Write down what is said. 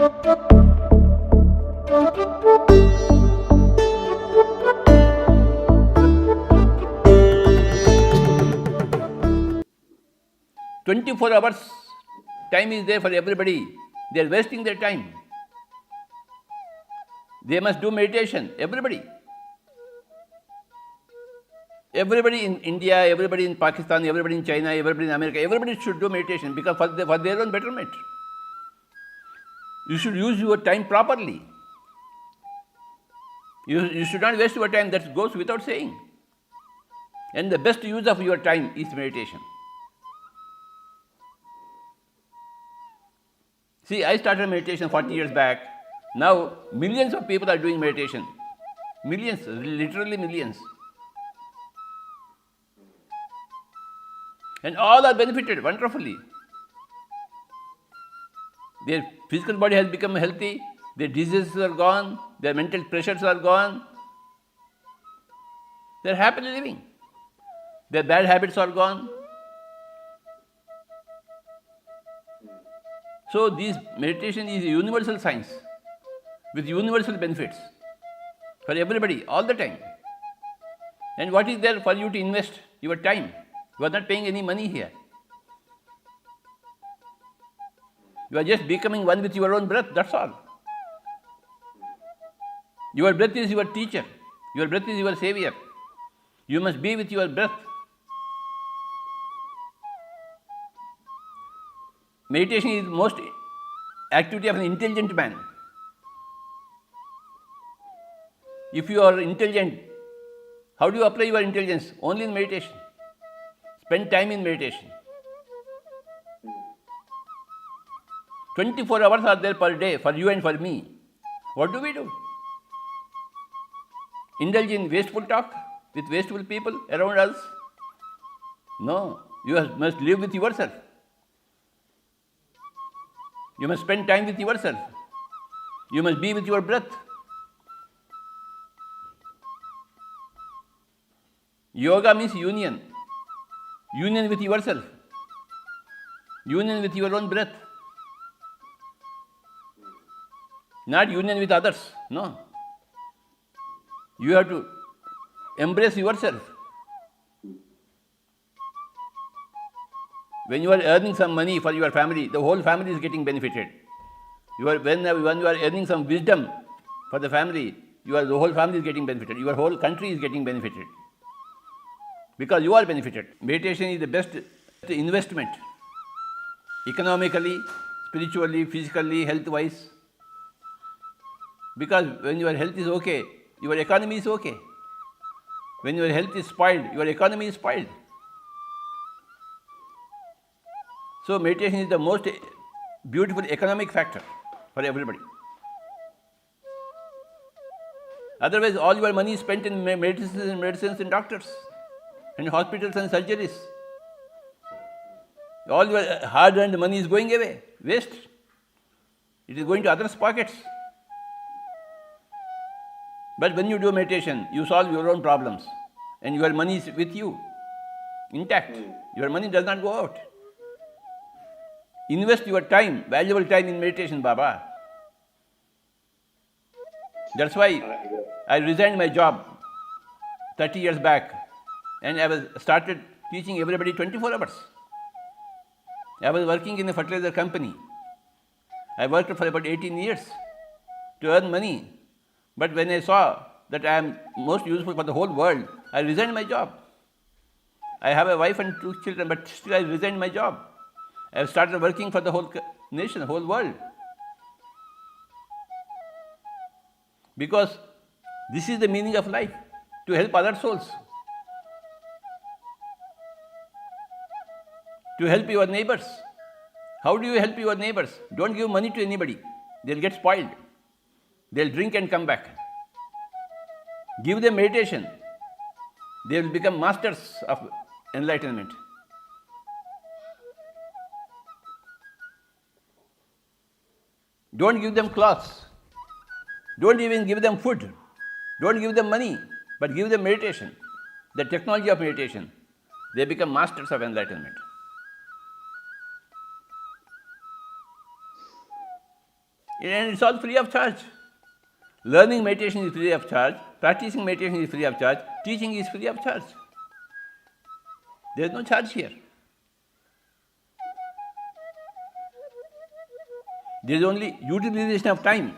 24 hours time is there for everybody. They are wasting their time. They must do meditation, everybody. Everybody in India, everybody in Pakistan, everybody in China, everybody in America, everybody should do meditation because for their own betterment. You should use your time properly. You should not waste your time, that goes without saying. And the best use of your time is meditation. See, I started meditation 40 years back. Now, millions of people are doing meditation. Millions, literally millions. And all are benefited wonderfully. Their physical body has become healthy, their diseases are gone, their mental pressures are gone. They are happily living. Their bad habits are gone. So, this meditation is a universal science with universal benefits for everybody all the time. And what is there for you to invest? Your time. You are not paying any money here. You are just becoming one with your own breath, that's all. Your breath is your teacher. Your breath is your savior. You must be with your breath. Meditation is most activity of an intelligent man. If you are intelligent, how do you apply your intelligence? Only in meditation. Spend time in meditation. 24 hours are there per day for you and for me. What do we do? Indulge in wasteful talk with wasteful people around us? No, you must live with yourself. You must spend time with yourself. You must be with your breath. Yoga means union. Union with yourself. Union with your own breath. Not union with others. No. You have to embrace yourself. When you are earning some money for your family, the whole family is getting benefited. When you are earning some wisdom for the family, the whole family is getting benefited. Your whole country is getting benefited. Because you are benefited. Meditation is the best investment. Economically, spiritually, physically, health-wise. Because when your health is okay, your economy is okay. When your health is spoiled, your economy is spoiled. So meditation is the most beautiful economic factor for everybody. Otherwise, all your money is spent in medicines and doctors, and hospitals and surgeries. All your hard-earned money is going away, waste. It is going to others' pockets. But when you do meditation, you solve your own problems, and your money is with you, intact. Your money does not go out. Invest your time, valuable time in meditation, Baba. That's why I resigned my job 30 years back, and I started teaching everybody 24 hours. I was working in a fertilizer company. I worked for about 18 years to earn money. But when I saw that I am most useful for the whole world, I resigned my job. I have a wife and 2 children, but still I resigned my job. I have started working for the whole nation, the whole world. Because this is the meaning of life, to help other souls. To help your neighbors. How do you help your neighbors? Don't give money to anybody. They'll get spoiled. They'll drink and come back. Give them meditation. They will become masters of enlightenment. Don't give them clothes. Don't even give them food. Don't give them money, but give them meditation, the technology of meditation. They become masters of enlightenment. And it's all free of charge. Learning meditation is free of charge, practicing meditation is free of charge, teaching is free of charge. There is no charge here. There is only utilization of time.